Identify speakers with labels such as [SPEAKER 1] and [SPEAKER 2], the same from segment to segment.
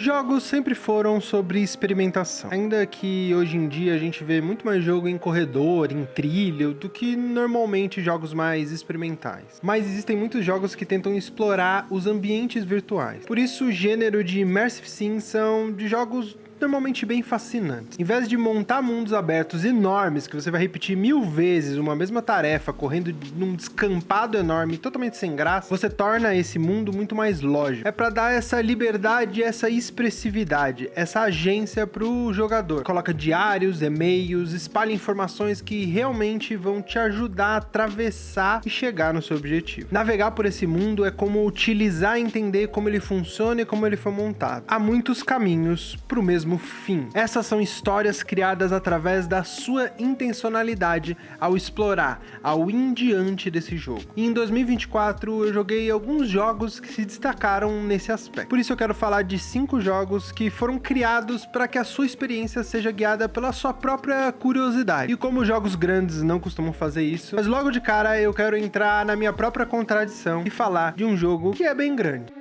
[SPEAKER 1] Jogos sempre foram sobre experimentação, ainda que hoje em dia a gente vê muito mais jogo em corredor, em trilho, do que normalmente jogos mais experimentais. Mas existem muitos jogos que tentam explorar os ambientes virtuais. Por isso o gênero de Immersive Sim são de jogos normalmente bem fascinantes. Em vez de montar mundos abertos enormes, que você vai repetir 1000 vezes uma mesma tarefa, correndo num descampado enorme, totalmente sem graça, você torna esse mundo muito mais lógico. É para dar essa liberdade, essa expressividade, essa agência pro jogador. Coloca diários, e-mails, espalha informações que realmente vão te ajudar a atravessar e chegar no seu objetivo. Navegar por esse mundo é como utilizar e entender como ele funciona e como ele foi montado. Há muitos caminhos pro mesmo fim. Essas são histórias criadas através da sua intencionalidade ao explorar, ao ir diante desse jogo. E em 2024 eu joguei alguns jogos que se destacaram nesse aspecto. Por isso eu quero falar de 5 jogos que foram criados para que a sua experiência seja guiada pela sua própria curiosidade. E como jogos grandes não costumam fazer isso, mas logo de cara eu quero entrar na minha própria contradição e falar de um jogo que é bem grande.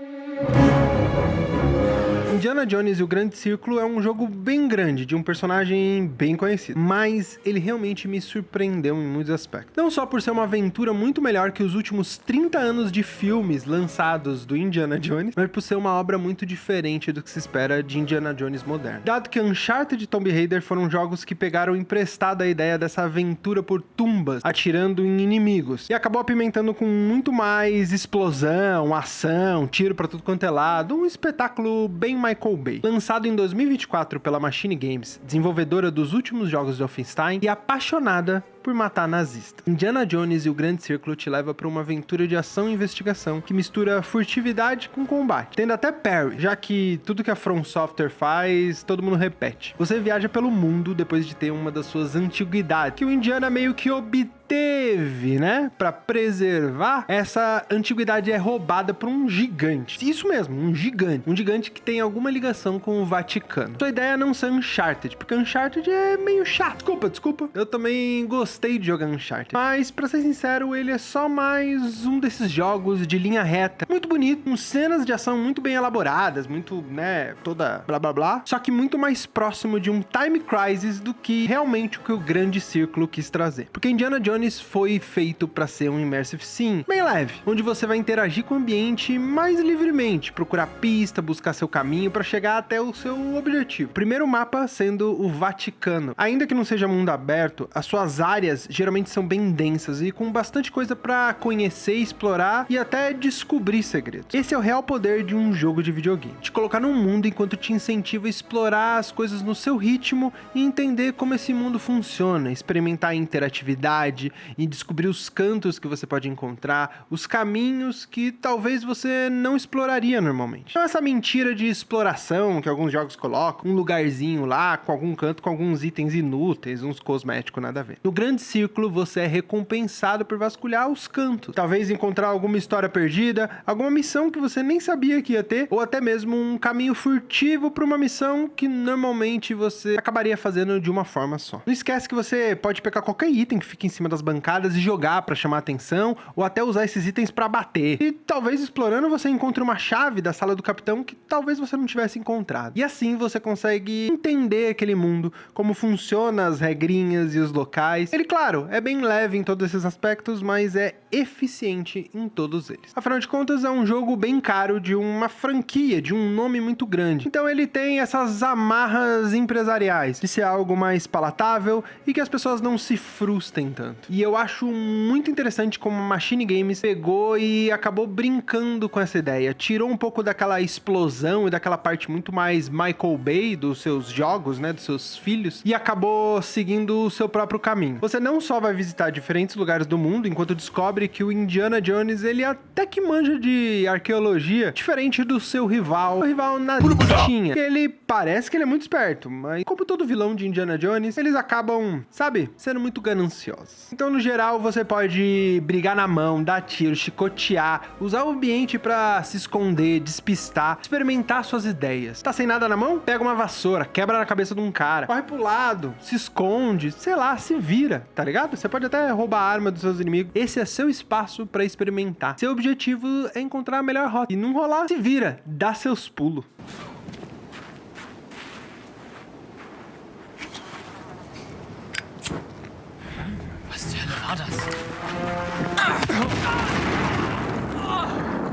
[SPEAKER 1] Indiana Jones e o Grande Círculo é um jogo bem grande, de um personagem bem conhecido, mas ele realmente me surpreendeu em muitos aspectos. Não só por ser uma aventura muito melhor que os últimos 30 anos de filmes lançados do Indiana Jones, mas por ser uma obra muito diferente do que se espera de Indiana Jones moderno. Dado que Uncharted e Tomb Raider foram jogos que pegaram emprestada a ideia dessa aventura por tumbas, atirando em inimigos, e acabou apimentando com muito mais explosão, ação, tiro pra tudo quanto é lado, um espetáculo bem Michael Bay. Lançado em 2024 pela Machine Games, desenvolvedora dos últimos jogos de Wolfenstein e apaixonada por matar nazista. Indiana Jones e o Grande Círculo te leva para uma aventura de ação e investigação que mistura furtividade com combate, tendo até parry, já que tudo que a From Software faz, todo mundo repete. Você viaja pelo mundo depois de ter uma das suas antiguidades, que o Indiana meio que obteve, né? Para preservar, essa antiguidade é roubada por um gigante. Isso mesmo, um gigante. Um gigante que tem alguma ligação com o Vaticano. Sua ideia é não ser Uncharted, porque Uncharted é meio chato. Desculpa. Eu também gostei de jogar Uncharted, mas pra ser sincero, ele é só mais um desses jogos de linha reta, muito bonito, com cenas de ação muito bem elaboradas, muito, né, toda blá blá blá, só que muito mais próximo de um Time Crisis do que realmente o que o Grande Círculo quis trazer. Porque Indiana Jones foi feito pra ser um Immersive Sim bem leve, onde você vai interagir com o ambiente mais livremente, procurar pista, buscar seu caminho pra chegar até o seu objetivo. Primeiro mapa sendo o Vaticano. Ainda que não seja mundo aberto, as suas áreas geralmente são bem densas e com bastante coisa pra conhecer, explorar e até descobrir segredos. Esse é o real poder de um jogo de videogame, te colocar num mundo enquanto te incentiva a explorar as coisas no seu ritmo e entender como esse mundo funciona, experimentar a interatividade e descobrir os cantos que você pode encontrar, os caminhos que talvez você não exploraria normalmente. Então essa mentira de exploração que alguns jogos colocam, um lugarzinho lá com algum canto com alguns itens inúteis, uns cosméticos nada a ver. No Grande Círculo, você é recompensado por vasculhar os cantos. Talvez encontrar alguma história perdida, alguma missão que você nem sabia que ia ter, ou até mesmo um caminho furtivo para uma missão que normalmente você acabaria fazendo de uma forma só. Não esquece que você pode pegar qualquer item que fica em cima das bancadas e jogar para chamar atenção, ou até usar esses itens para bater. E talvez explorando você encontre uma chave da sala do capitão que talvez você não tivesse encontrado. E assim você consegue entender aquele mundo, como funciona as regrinhas e os locais. Ele, claro, é bem leve em todos esses aspectos, mas é eficiente em todos eles. Afinal de contas, é um jogo bem caro de uma franquia, de um nome muito grande. Então ele tem essas amarras empresariais, de ser algo mais palatável e que as pessoas não se frustrem tanto. E eu acho muito interessante como a Machine Games pegou e acabou brincando com essa ideia. Tirou um pouco daquela explosão e daquela parte muito mais Michael Bay dos seus jogos, né, dos seus filhos, e acabou seguindo o seu próprio caminho. Você não só vai visitar diferentes lugares do mundo, enquanto descobre que o Indiana Jones, ele até que manja de arqueologia, diferente do seu rival, o rival nazistinha. Ele parece que ele é muito esperto, mas como todo vilão de Indiana Jones, eles acabam, sabe, sendo muito gananciosos. Então, no geral, você pode brigar na mão, dar tiro, chicotear, usar o ambiente pra se esconder, despistar, experimentar suas ideias. Tá sem nada na mão? Pega uma vassoura, quebra na cabeça de um cara, corre pro lado, se esconde, sei lá, se vira, tá ligado? Você pode até roubar a arma dos seus inimigos. Esse é seu espaço pra experimentar. Seu objetivo é encontrar a melhor rota. E não rolar, se vira, dá seus pulos.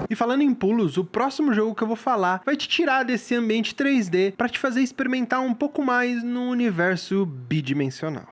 [SPEAKER 1] E falando em pulos, o próximo jogo que eu vou falar vai te tirar desse ambiente 3D para te fazer experimentar um pouco mais no universo bidimensional.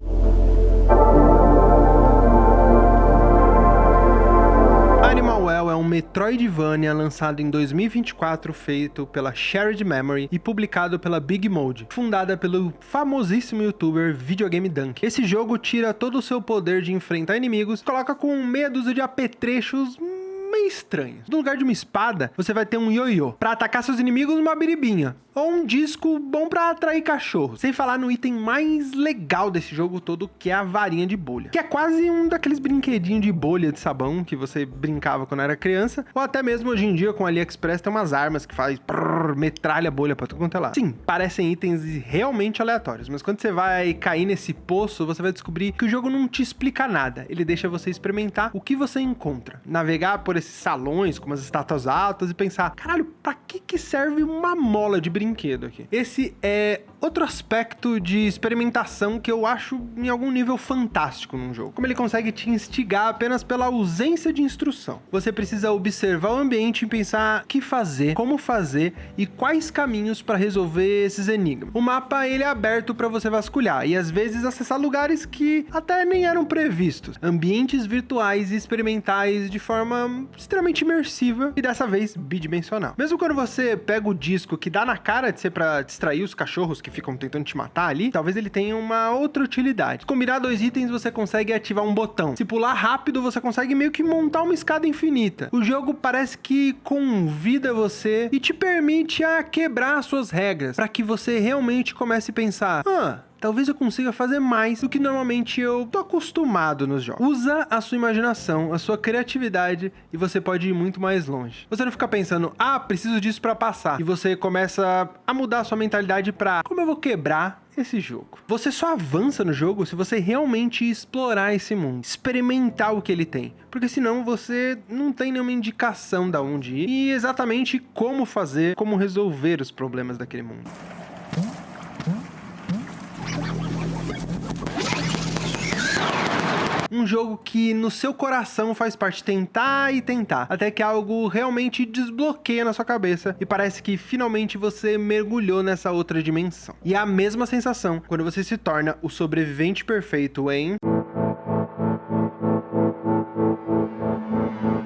[SPEAKER 1] Animal Well é um Metroidvania lançado em 2024, feito pela Shared Memory e publicado pela Big Mode, fundada pelo famosíssimo youtuber Videogame Dunk. Esse jogo tira todo o seu poder de enfrentar inimigos, coloca com meia dúzia de apetrechos meio estranhos. No lugar de uma espada, você vai ter um ioiô. Pra atacar seus inimigos, uma biribinha. Ou um disco bom pra atrair cachorros. Sem falar no item mais legal desse jogo todo, que é a varinha de bolha. Que é quase um daqueles brinquedinhos de bolha de sabão que você brincava quando era criança. Ou até mesmo hoje em dia com a AliExpress tem umas armas que faz metralha bolha pra tudo quanto é lá. Sim, parecem itens realmente aleatórios. Mas quando você vai cair nesse poço, você vai descobrir que o jogo não te explica nada. Ele deixa você experimentar o que você encontra. Navegar por esses salões com umas estátuas altas e pensar, caralho, pra que serve uma mola de brinquedo aqui? Esse é outro aspecto de experimentação que eu acho em algum nível fantástico num jogo. Como ele consegue te instigar apenas pela ausência de instrução. Você precisa observar o ambiente e pensar o que fazer, como fazer e quais caminhos para resolver esses enigmas. O mapa ele é aberto para você vasculhar e às vezes acessar lugares que até nem eram previstos. Ambientes virtuais e experimentais de forma extremamente imersiva e dessa vez bidimensional. Mesmo quando você pega o disco que dá na cara de ser para distrair os cachorros que ficam tentando te matar ali, talvez ele tenha uma outra utilidade. Se combinar dois itens, você consegue ativar um botão. Se pular rápido, você consegue meio que montar uma escada infinita. O jogo parece que convida você e te permite a quebrar as suas regras, para que você realmente comece a pensar, talvez eu consiga fazer mais do que normalmente eu tô acostumado nos jogos. Usa a sua imaginação, a sua criatividade e você pode ir muito mais longe. Você não fica pensando, preciso disso pra passar. E você começa a mudar a sua mentalidade pra como eu vou quebrar esse jogo. Você só avança no jogo se você realmente explorar esse mundo, experimentar o que ele tem, porque senão você não tem nenhuma indicação da onde ir e exatamente como fazer, como resolver os problemas daquele mundo. Um jogo que no seu coração faz parte tentar e tentar, até que algo realmente desbloqueia na sua cabeça e parece que finalmente você mergulhou nessa outra dimensão. E é a mesma sensação quando você se torna o sobrevivente perfeito em...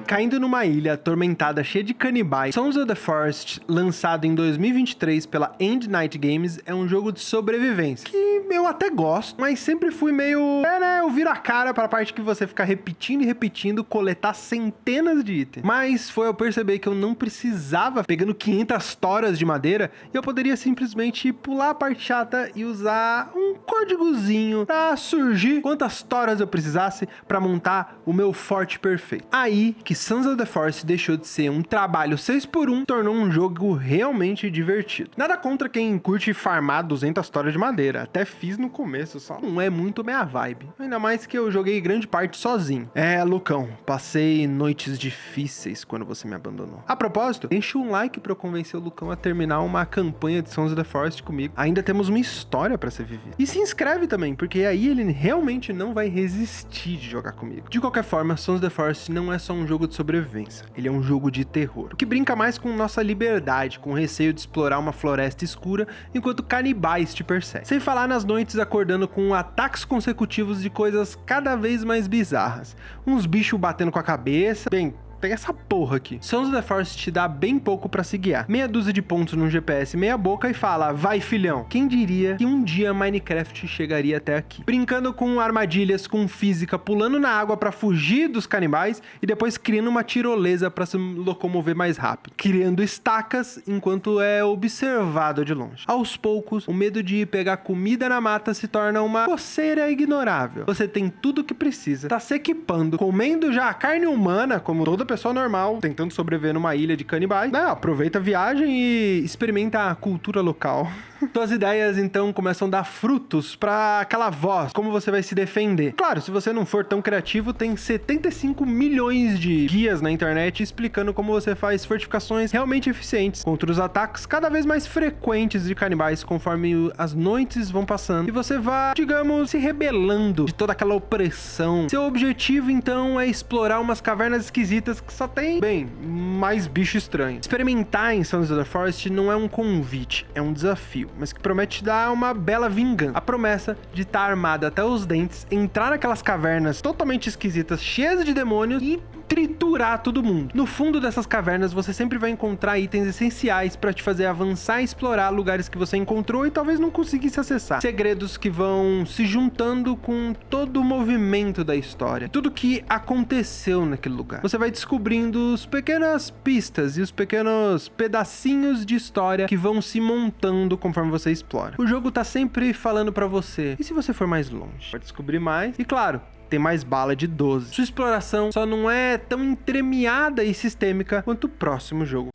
[SPEAKER 1] Caindo numa ilha atormentada cheia de canibais, Sons of the Forest, lançado em 2023 pela End Night Games, é um jogo de sobrevivência, que eu até gosto, mas sempre fui meio... eu viro a cara para a parte que você fica repetindo e repetindo, coletar centenas de itens. Mas foi eu perceber que eu não precisava pegando 500 toras de madeira, e eu poderia simplesmente pular a parte chata e usar um códigozinho para surgir quantas toras eu precisasse para montar o meu forte perfeito. Aí que Sons of the Forest deixou de ser um trabalho 6x1, tornou um jogo realmente divertido. Nada contra quem curte farmar 200 toras de madeira, até fiz no começo, só não é muito minha vibe. Ainda mais que eu joguei grande parte sozinho. Lucão, passei noites difíceis quando você me abandonou. A propósito, deixa um like pra eu convencer o Lucão a terminar uma campanha de Sons of the Forest comigo. Ainda temos uma história pra ser vivida. E se inscreve também, porque aí ele realmente não vai resistir de jogar comigo. De qualquer forma, Sons of the Forest não é só um jogo de sobrevivência, ele é um jogo de terror, que brinca mais com nossa liberdade, com o receio de explorar uma floresta escura enquanto canibais te perseguem. Sem falar nas noites acordando com ataques consecutivos de coisas cada vez mais bizarras, uns bichos batendo com a cabeça, tem essa porra aqui. Sons of the Forest te dá bem pouco pra se guiar. Meia dúzia de pontos no GPS, meia boca e fala, vai filhão. Quem diria que um dia Minecraft chegaria até aqui? Brincando com armadilhas, com física, pulando na água pra fugir dos canibais e depois criando uma tirolesa pra se locomover mais rápido. Criando estacas enquanto é observado de longe. Aos poucos, o medo de pegar comida na mata se torna uma coceira ignorável. Você tem tudo o que precisa, tá se equipando, comendo já a carne humana, como toda pessoa normal tentando sobreviver numa ilha de canibais, né? Aproveita a viagem e experimenta a cultura local. Suas ideias, então, começam a dar frutos pra aquela voz, como você vai se defender. Claro, se você não for tão criativo, tem 75 milhões de guias na internet explicando como você faz fortificações realmente eficientes contra os ataques cada vez mais frequentes de canibais conforme as noites vão passando e você vai, digamos, se rebelando de toda aquela opressão. Seu objetivo, então, é explorar umas cavernas esquisitas que só tem, bem, mais bicho estranho. Experimentar em Sons of the Forest não é um convite, é um desafio, mas que promete te dar uma bela vingança. A promessa de estar armada até os dentes, entrar naquelas cavernas totalmente esquisitas, cheias de demônios e triturar todo mundo. No fundo dessas cavernas, você sempre vai encontrar itens essenciais para te fazer avançar e explorar lugares que você encontrou e talvez não conseguisse acessar. Segredos que vão se juntando com todo o movimento da história, tudo que aconteceu naquele lugar. Você vai descobrindo as pequenas pistas e os pequenos pedacinhos de história que vão se montando conforme você explora. O jogo tá sempre falando para você, e se você for mais longe? Pode descobrir mais. E claro, tem mais bala de 12. Sua exploração só não é tão entremeada e sistêmica quanto o próximo jogo.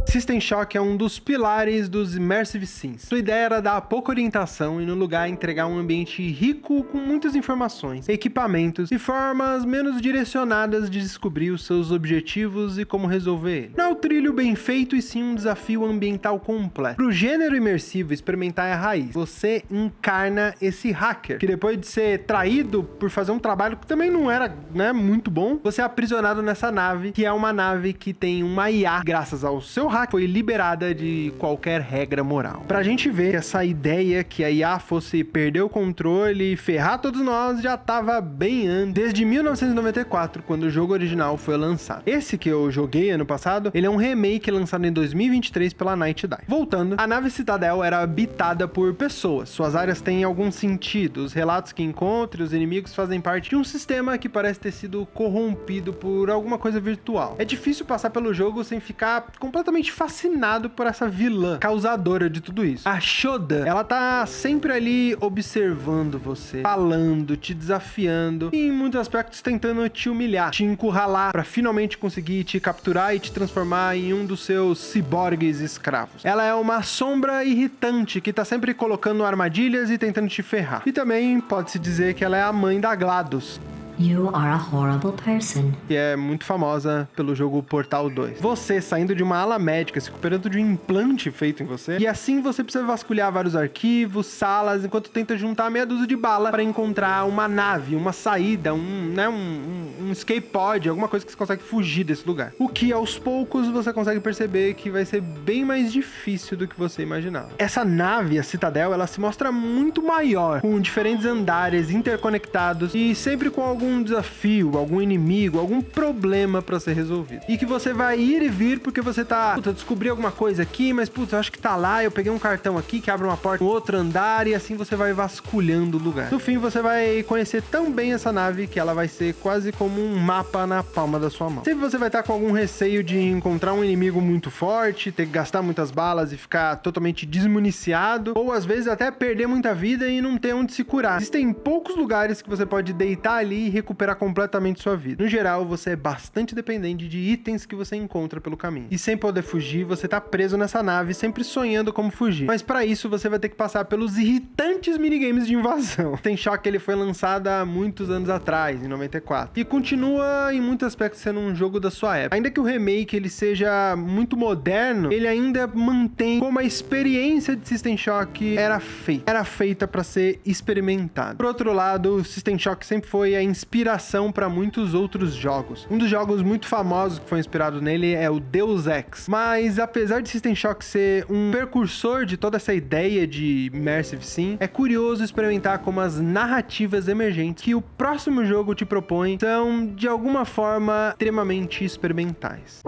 [SPEAKER 1] System Shock é um dos pilares dos Immersive Sims. Sua ideia era dar pouca orientação e no lugar entregar um ambiente rico com muitas informações, equipamentos e formas menos direcionadas de descobrir os seus objetivos e como resolver ele. Não é um trilho bem feito e sim um desafio ambiental completo. Pro gênero imersivo, experimentar é a raiz. Você encarna esse hacker, que depois de ser traído por fazer um trabalho que também não era, né, muito bom, você é aprisionado nessa nave, que é uma nave que tem uma IA, graças ao seu hacker, foi liberada de qualquer regra moral. Pra gente ver essa ideia que a IA fosse perder o controle e ferrar todos nós já tava bem antes, desde 1994, quando o jogo original foi lançado. Esse que eu joguei ano passado, ele é um remake lançado em 2023 pela Night Dive. Voltando, a nave Citadel era habitada por pessoas. Suas áreas têm algum sentido. Os relatos que encontra e os inimigos fazem parte de um sistema que parece ter sido corrompido por alguma coisa virtual. É difícil passar pelo jogo sem ficar completamente fascinado por essa vilã causadora de tudo isso. A Shoda, ela tá sempre ali observando você, falando, te desafiando e em muitos aspectos tentando te humilhar, te encurralar pra finalmente conseguir te capturar e te transformar em um dos seus ciborgues escravos. Ela é uma sombra irritante que tá sempre colocando armadilhas e tentando te ferrar. E também pode-se dizer que ela é a mãe da GLaDOS.
[SPEAKER 2] You are a horrible person.
[SPEAKER 1] Que é muito famosa pelo jogo Portal 2. Você saindo de uma ala médica, se recuperando de um implante feito em você, e assim você precisa vasculhar vários arquivos, salas, enquanto tenta juntar meia dúzia de bala para encontrar uma nave, uma saída, um escape pod, alguma coisa que você consegue fugir desse lugar. O que aos poucos você consegue perceber que vai ser bem mais difícil do que você imaginava. Essa nave, a Citadel, ela se mostra muito maior, com diferentes andares interconectados e sempre com algum desafio, algum inimigo, algum problema pra ser resolvido. E que você vai ir e vir porque você tá, descobri alguma coisa aqui, mas eu acho que tá lá, eu peguei um cartão aqui que abre uma porta no outro andar e assim você vai vasculhando o lugar. No fim, você vai conhecer tão bem essa nave que ela vai ser quase como um mapa na palma da sua mão. Sempre você vai estar com algum receio de encontrar um inimigo muito forte, ter que gastar muitas balas e ficar totalmente desmuniciado, ou às vezes até perder muita vida e não ter onde se curar. Existem poucos lugares que você pode deitar ali e recuperar completamente sua vida. No geral, você é bastante dependente de itens que você encontra pelo caminho. E sem poder fugir, você tá preso nessa nave, sempre sonhando como fugir. Mas para isso, você vai ter que passar pelos irritantes minigames de invasão. Tem Shock, ele foi lançado há muitos anos atrás, em 94. E continua, em muitos aspectos, sendo um jogo da sua época. Ainda que o remake ele seja muito moderno, ele ainda mantém como a experiência de System Shock era feita para ser experimentada. Por outro lado, o System Shock sempre foi a inspiração para muitos outros jogos. Um dos jogos muito famosos que foi inspirado nele é o Deus Ex. Mas apesar de System Shock ser um precursor de toda essa ideia de Immersive Sim, é curioso experimentar como as narrativas emergentes que o próximo jogo te propõe são, de alguma forma, extremamente experimentais.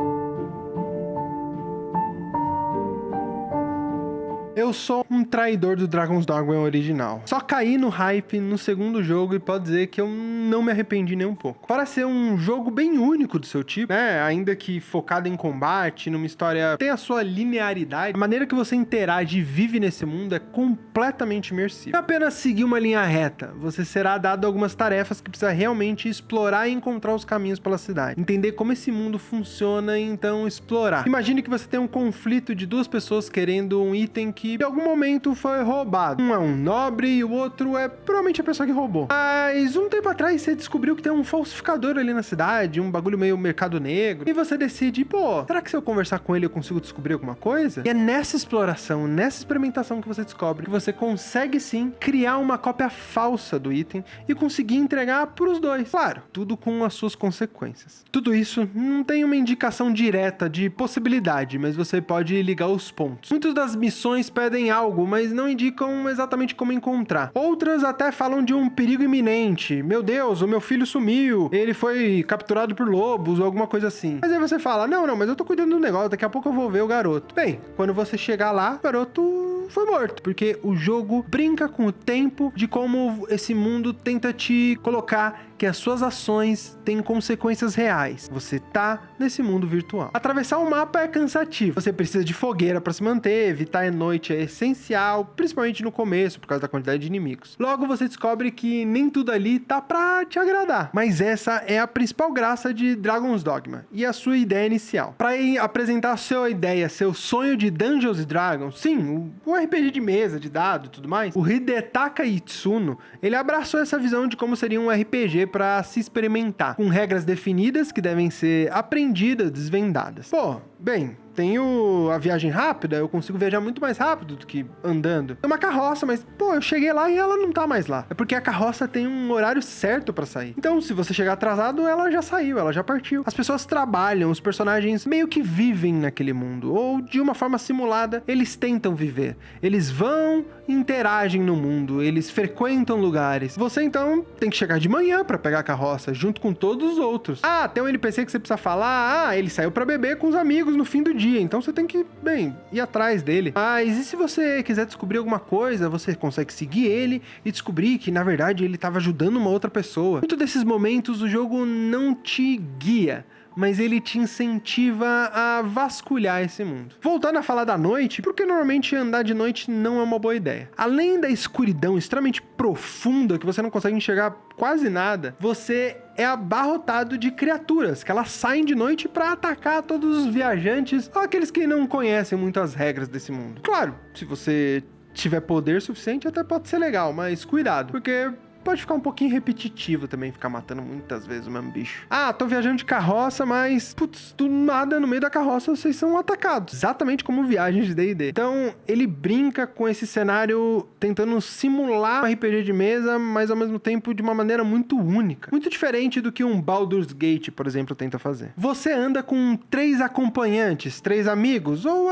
[SPEAKER 1] Eu sou um traidor do Dragon's Dogma original. Só caí no hype no segundo jogo e pode dizer que eu não me arrependi nem um pouco. Para ser um jogo bem único do seu tipo, né? Ainda que focado em combate, numa história tem a sua linearidade, a maneira que você interage e vive nesse mundo é completamente imersiva. Não é apenas seguir uma linha reta, você será dado algumas tarefas que precisa realmente explorar e encontrar os caminhos pela cidade. Entender como esse mundo funciona e então explorar. Imagine que você tem um conflito de duas pessoas querendo um item que em algum momento foi roubado. Um é um nobre e o outro é provavelmente a pessoa que roubou. Mas um tempo atrás você descobriu que tem um falsificador ali na cidade, um bagulho meio mercado negro, e você decide, pô, será que se eu conversar com ele eu consigo descobrir alguma coisa? E é nessa exploração, nessa experimentação que você descobre que você consegue sim criar uma cópia falsa do item e conseguir entregar pros dois. Claro, tudo com as suas consequências. Tudo isso não tem uma indicação direta de possibilidade, mas você pode ligar os pontos. Muitas das missões pedem algo, mas não indicam exatamente como encontrar. Outras até falam de um perigo iminente. Meu Deus, o meu filho sumiu, ele foi capturado por lobos ou alguma coisa assim. Mas aí você fala, não, mas eu tô cuidando do negócio, daqui a pouco eu vou ver o garoto. Bem, quando você chegar lá, o garoto foi morto, porque o jogo brinca com o tempo de como esse mundo tenta te colocar que as suas ações têm consequências reais. Você tá nesse mundo virtual. Atravessar o mapa é cansativo. Você precisa de fogueira para se manter, evitar a noite é essencial, principalmente no começo, por causa da quantidade de inimigos. Logo você descobre que nem tudo ali tá pra te agradar. Mas essa é a principal graça de Dragon's Dogma e a sua ideia inicial. Para apresentar a sua ideia, seu sonho de Dungeons & Dragons, sim, o RPG de mesa, de dado e tudo mais, o Hidetaka Itsuno, ele abraçou essa visão de como seria um RPG para se experimentar, com regras definidas que devem ser aprendidas, desvendadas. Pô, bem, tenho a viagem rápida, eu consigo viajar muito mais rápido do que andando. Tem uma carroça, mas, pô, eu cheguei lá e ela não tá mais lá. É porque a carroça tem um horário certo pra sair. Então, se você chegar atrasado, ela já saiu, ela já partiu. As pessoas trabalham, os personagens meio que vivem naquele mundo, ou de uma forma simulada, eles tentam viver. Eles vão e interagem no mundo, eles frequentam lugares. Você, então, tem que chegar de manhã pra pegar a carroça, junto com todos os outros. Ah, tem um NPC que você precisa falar, ele saiu pra beber com os amigos no fim do dia, então você tem que, bem, ir atrás dele. Mas e se você quiser descobrir alguma coisa, você consegue seguir ele e descobrir que, na verdade, ele estava ajudando uma outra pessoa. Muito desses momentos o jogo não te guia, mas ele te incentiva a vasculhar esse mundo. Voltando a falar da noite, porque normalmente andar de noite não é uma boa ideia. Além da escuridão extremamente profunda, que você não consegue enxergar quase nada, você é abarrotado de criaturas, que elas saem de noite pra atacar todos os viajantes, ou aqueles que não conhecem muito as regras desse mundo. Claro, se você tiver poder suficiente, até pode ser legal, mas cuidado, porque pode ficar um pouquinho repetitivo também, ficar matando muitas vezes o mesmo bicho. Tô viajando de carroça, mas, putz, do nada, no meio da carroça, vocês são atacados. Exatamente como viagens de D&D. Então, ele brinca com esse cenário, tentando simular um RPG de mesa, mas ao mesmo tempo de uma maneira muito única. Muito diferente do que um Baldur's Gate, por exemplo, tenta fazer. Você anda com 3 acompanhantes, 3 amigos, ou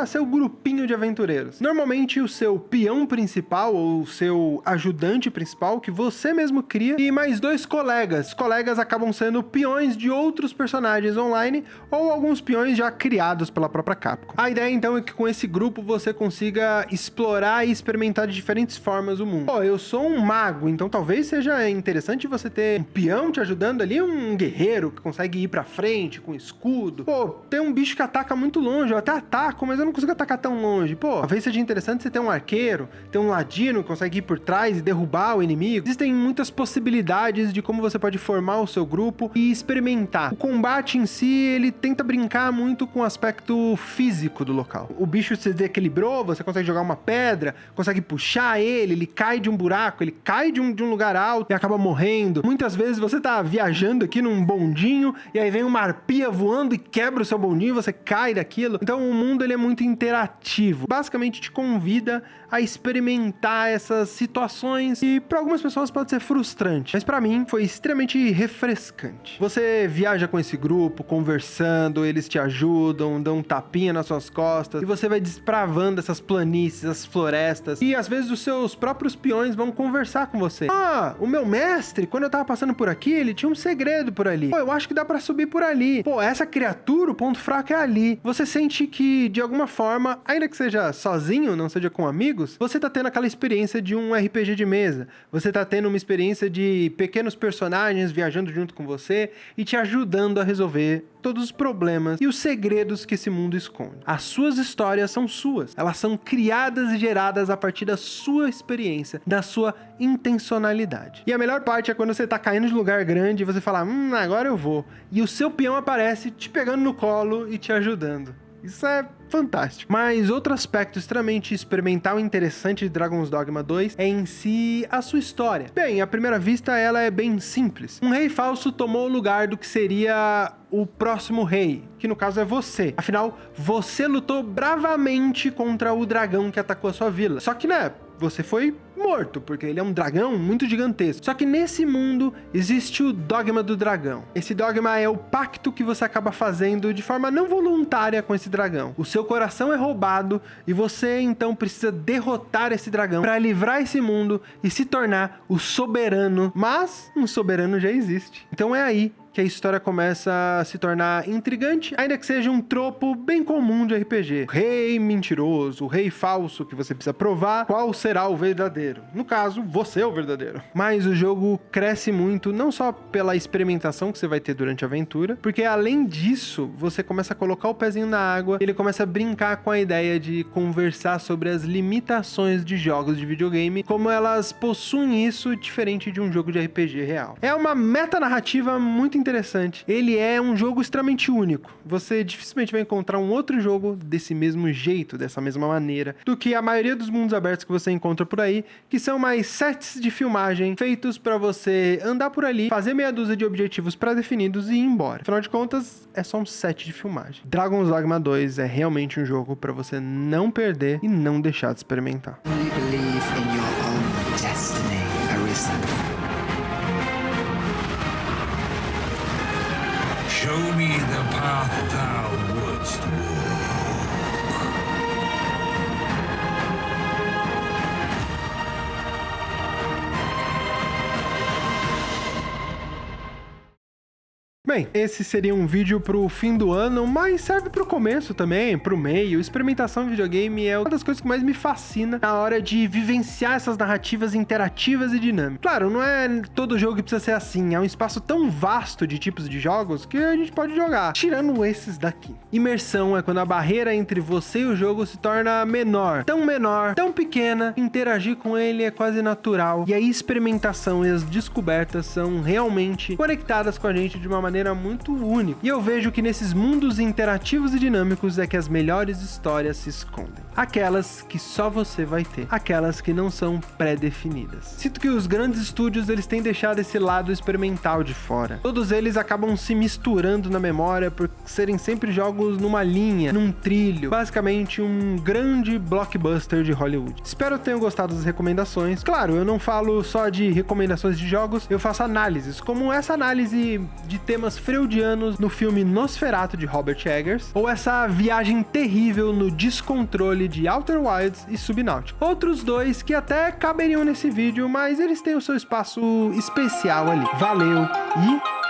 [SPEAKER 1] seu grupinho de aventureiros. Normalmente, o seu peão principal, ou o seu ajudante principal, que você mesmo cria, e mais 2 colegas. Colegas acabam sendo peões de outros personagens online ou alguns peões já criados pela própria Capcom. A ideia então é que com esse grupo você consiga explorar e experimentar de diferentes formas o mundo. Eu sou um mago, então talvez seja interessante você ter um peão te ajudando ali, um guerreiro que consegue ir pra frente com escudo. Tem um bicho que ataca muito longe, eu até ataco, mas eu não consigo atacar tão longe. Talvez seja interessante você ter um arqueiro, ter um ladino que consegue ir por trás e derrubar o inimigo. Existem muitas possibilidades de como você pode formar o seu grupo e experimentar. O combate em si, ele tenta brincar muito com o aspecto físico do local. O bicho se desequilibrou, você consegue jogar uma pedra, consegue puxar ele cai de um buraco, ele cai de um lugar alto e acaba morrendo. Muitas vezes você tá viajando aqui num bondinho e aí vem uma arpia voando e quebra o seu bondinho e você cai daquilo. Então o mundo ele é muito interativo. Basicamente te convida a experimentar essas situações e para algumas pessoas pessoas pode ser frustrante, mas pra mim foi extremamente refrescante. Você viaja com esse grupo, conversando, eles te ajudam, dão um tapinha nas suas costas, e você vai desbravando essas planícies, as florestas, e às vezes os seus próprios peões vão conversar com você. Ah, o meu mestre, quando eu tava passando por aqui, ele tinha um segredo por ali. Pô, eu acho que dá pra subir por ali. Pô, essa criatura, o ponto fraco é ali. Você sente que, de alguma forma, ainda que seja sozinho, não seja com amigos, você tá tendo aquela experiência de um RPG de mesa. Você tá tendo uma experiência de pequenos personagens viajando junto com você e te ajudando a resolver todos os problemas e os segredos que esse mundo esconde. As suas histórias são suas. Elas são criadas e geradas a partir da sua experiência, da sua intencionalidade. E a melhor parte é quando você tá caindo de lugar grande e você fala, agora eu vou. E o seu peão aparece te pegando no colo e te ajudando. Isso é fantástico. Mas outro aspecto extremamente experimental e interessante de Dragon's Dogma 2 é em si a sua história. Bem, à primeira vista ela é bem simples. Um rei falso tomou o lugar do que seria o próximo rei, que no caso é você. Afinal, você lutou bravamente contra o dragão que atacou a sua vila. Só que, né, você foi morto, porque ele é um dragão muito gigantesco. Só que nesse mundo existe o dogma do dragão. Esse dogma é o pacto que você acaba fazendo de forma não voluntária com esse dragão. O seu coração é roubado e você então precisa derrotar esse dragão para livrar esse mundo e se tornar o soberano. Mas um soberano já existe. Então é aí que a história começa a se tornar intrigante, ainda que seja um tropo bem comum de RPG. O rei mentiroso, o rei falso que você precisa provar qual será o verdadeiro. No caso, você é o verdadeiro. Mas o jogo cresce muito, não só pela experimentação que você vai ter durante a aventura, porque além disso, você começa a colocar o pezinho na água, ele começa a brincar com a ideia de conversar sobre as limitações de jogos de videogame, como elas possuem isso diferente de um jogo de RPG real. É uma metanarrativa muito interessante. Ele é um jogo extremamente único. Você dificilmente vai encontrar um outro jogo desse mesmo jeito, dessa mesma maneira, do que a maioria dos mundos abertos que você encontra por aí, que são mais sets de filmagem feitos para você andar por ali, fazer meia dúzia de objetivos pré-definidos e ir embora. Afinal de contas, é só um set de filmagem. Dragon's Dogma 2 é realmente um jogo para você não perder e não deixar de experimentar.
[SPEAKER 3] Only believe in your own destiny, Arisen.
[SPEAKER 4] Show me the path thou wouldst walk.
[SPEAKER 1] Bem, esse seria um vídeo pro fim do ano, mas serve pro começo também, pro meio. Experimentação em videogame é uma das coisas que mais me fascina na hora de vivenciar essas narrativas interativas e dinâmicas. Claro, não é todo jogo que precisa ser assim, é um espaço tão vasto de tipos de jogos que a gente pode jogar, tirando esses daqui. Imersão é quando a barreira entre você e o jogo se torna menor, tão pequena, interagir com ele é quase natural, e a experimentação e as descobertas são realmente conectadas com a gente de uma maneira muito única. E eu vejo que nesses mundos interativos e dinâmicos é que as melhores histórias se escondem. Aquelas que só você vai ter. Aquelas que não são pré-definidas. Sinto que os grandes estúdios eles têm deixado esse lado experimental de fora. Todos eles acabam se misturando na memória por serem sempre jogos numa linha, num trilho. Basicamente um grande blockbuster de Hollywood. Espero que tenham gostado das recomendações. Claro, eu não falo só de recomendações de jogos, eu faço análises, como essa análise de temas freudianos no filme Nosferatu de Robert Eggers, ou essa viagem terrível no descontrole de Outer Wilds e Subnautica. Outros dois que até caberiam nesse vídeo, mas eles têm o seu espaço especial ali. Valeu e